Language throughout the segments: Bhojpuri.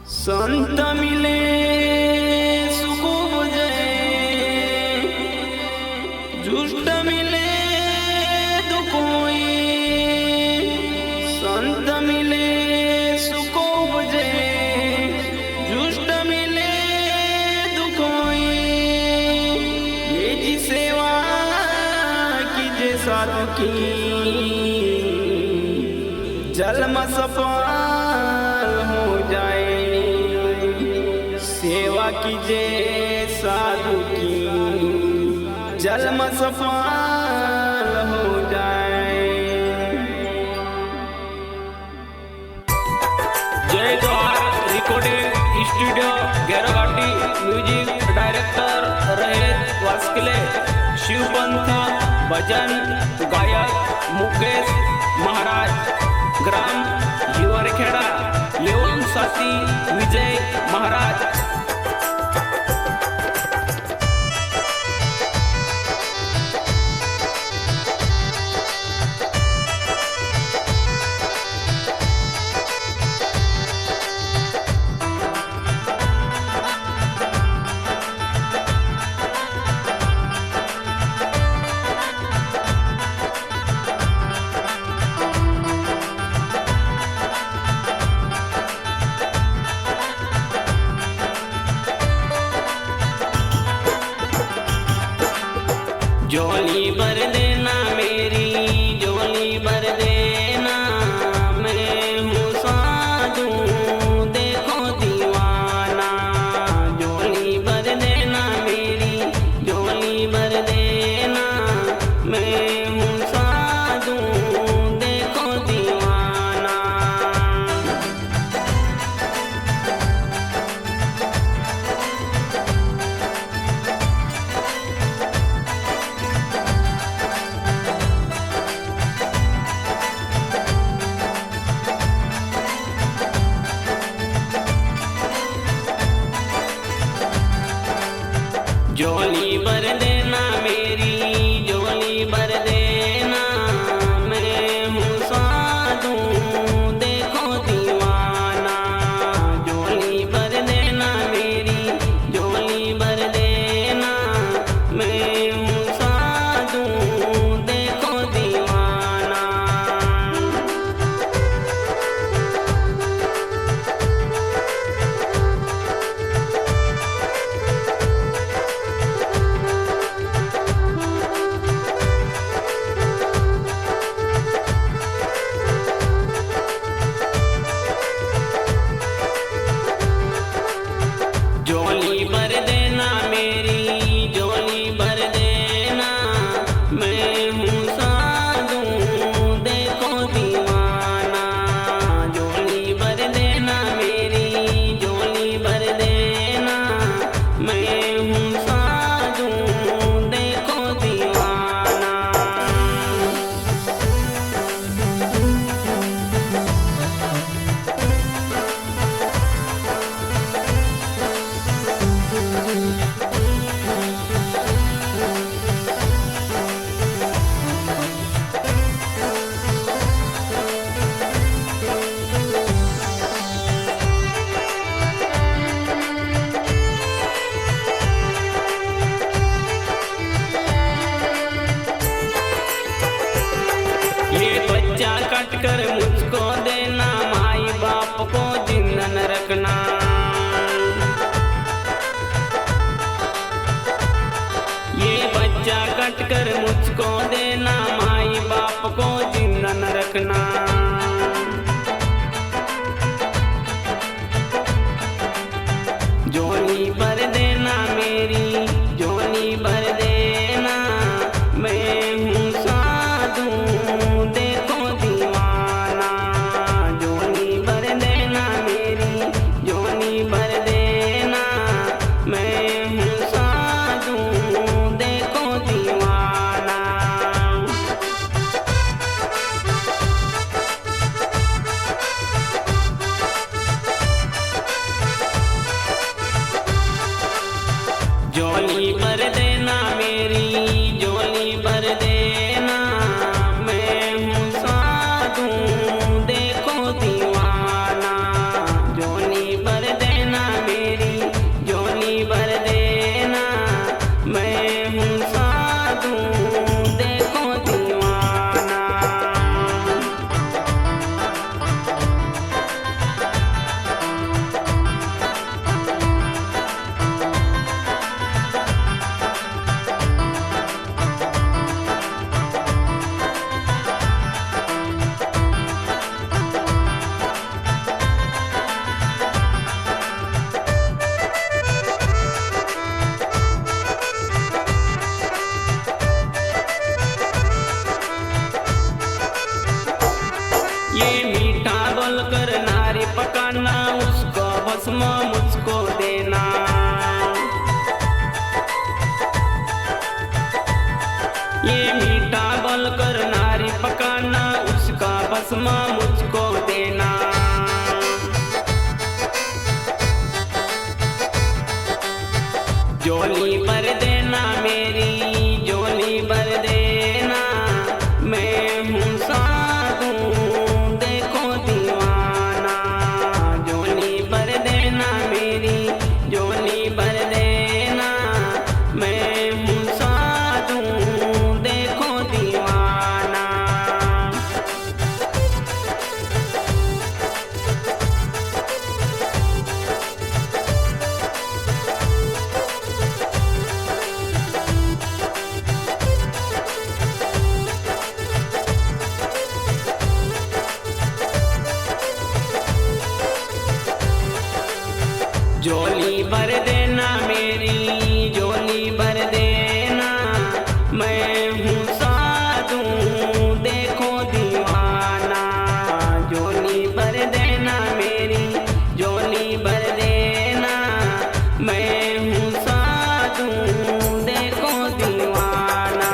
संत मिले सुख बुझे, जुष्ट मिले दुख होई। संत मिले सुख बुझे, जुष्ट मिले दुख होई। ये जी सेवा कीजे साधु की, जन्म सफल हो जाए। सेवा कीजे साधु की, जन्म सफल हो जाए। जय जोहार रिकॉर्डिंग स्टूडियो गेरगाटी, म्यूजिक डायरेक्टर रहे वास्किले, शिवपंथ भजन गायक मुकेश महाराज, ग्राम युवरखेड़ा एवं साथी विजय महाराज। जोली भर देना मेरी, जोली भर देना। मैं हूँ साधु देखो दीवाना। जोली भर देना मेरी, जोली भर देना। मैं हूँ साधु देखो दीवाना। जोली भर देना मेरी, जोली भर देना। मैं हूँ साधु देखो दीवाना। जोली भर देना मेरी, जोली भर देना। मैं हूँ साधु देखो दीवाना। जोली भर देना मेरी, जोली भर देना। मैं हूँ साधु देखो दीवाना। जोली भर देना मेरी, जोली भर देना। मैं हूँ साधु देखो दीवाना। ये बच्चा कट कर मुझको देना, माई बाप को जिंदा न रखना। ये बच्चा कट कर मुझको देना, माई बाप को जिंदा न रखना। जोली भर देना मेरी, जोली भर देना। मैं हूँ साधु देखो दीवाना। जोली भर देना मेरी, जोली भर देना। मैं हूँ साधु देखो दीवाना। ये मीठा बोलकर नारी पकाना, उसको भस्म मुझको देना। ये मीठा बोलकर नारी पकाना, उसका भस्म मुझको देना। झोली भर देना मेरी, झोली भर देना, मैं हूँ साधु देखो दीवाना। झोली भर देना मेरी, झोली भर देना, मैं हूँ साधु देखो दीवाना। झोली भर देना मेरी, झोली भर देना, मैं हूँ साधु देखो दीवाना। झोली भर देना मेरी, झोली भर देना, मैं हूँ साधु देखो दीवाना।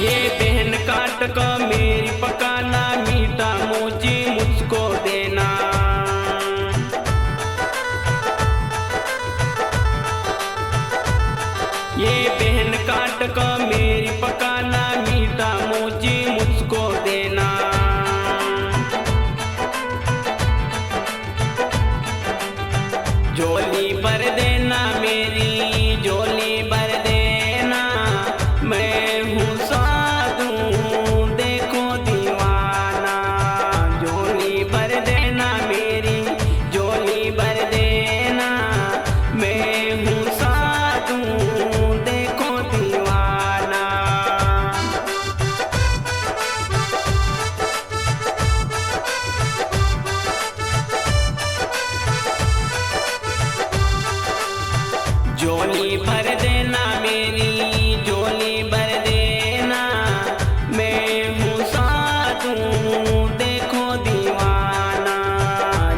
ये बहन काट का मेरी पकाना, मीठा मोची मुझको देना। ये बहन काट का मेरी पकाना, मीठा मोची मुझको देना। झोली भर देना मेरी, झोली भर देना, मैं हूँ साधु देखो दीवाना। झोली भर देना मेरी, झोली भर देना, मैं हूँ साधु देखो दीवाना। झोली भर देना मेरी, झोली भर देना, मैं हूँ साधु देखो दीवाना।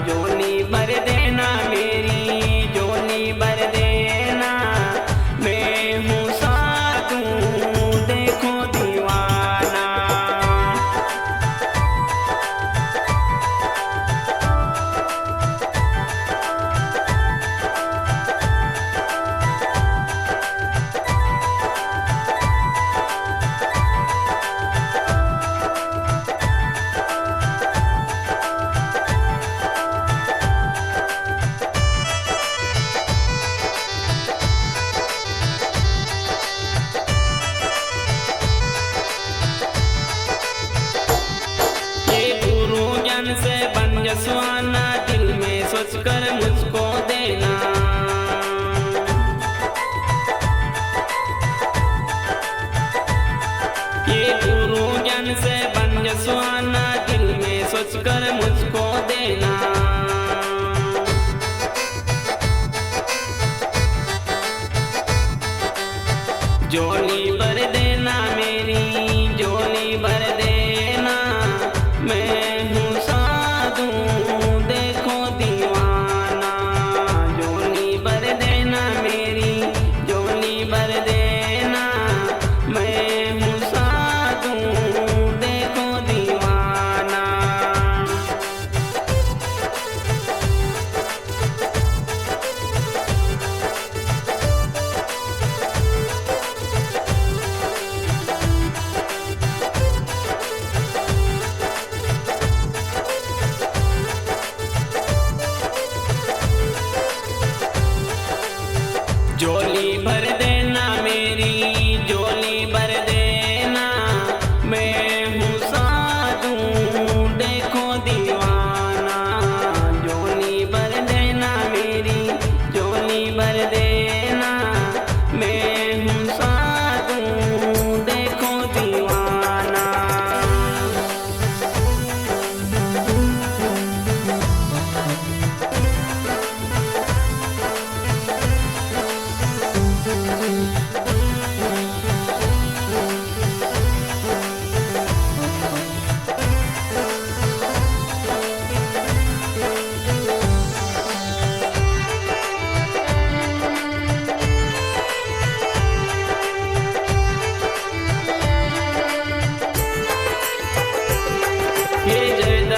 झोली भर देना मेरी, झोली भर देना, मैं हूँ साधु देखो दीवाना। से बन जसवाना, दिल में सोचकर मुझको देना। ये गुरुजन से बन जसवाना, दिल में सोचकर मुझको देना। झोली भर देना मेरी, झोली भर देना, मैं हूँ साधु देखो दीवाना।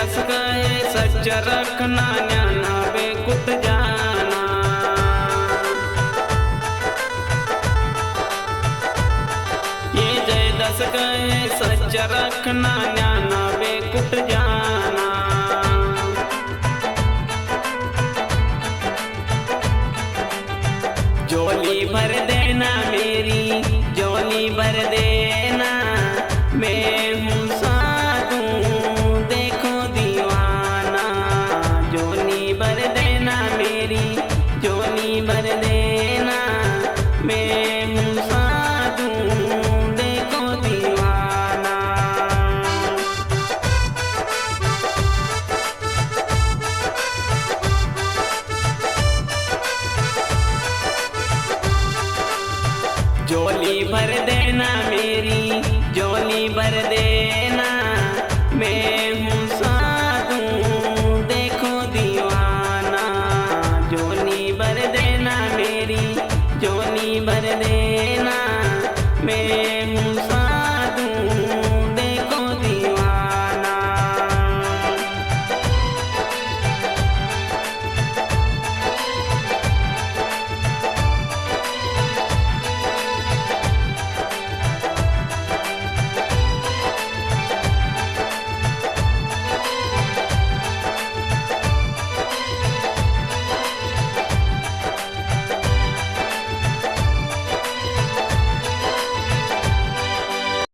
दस कहे सच रखना न्याना बेकुट जाना। ये जय दस कहे सच रखना न्याना बेकुट जाना। झोली भर देना मेरी झोली भर देना, मैं हूँ साधु देखो दीवाना। झोली भर देना मेरी झोली भर देना, मैं हूँ साधु देखो दीवाना। झोली भर देना मेरी झोली भर देना, मैं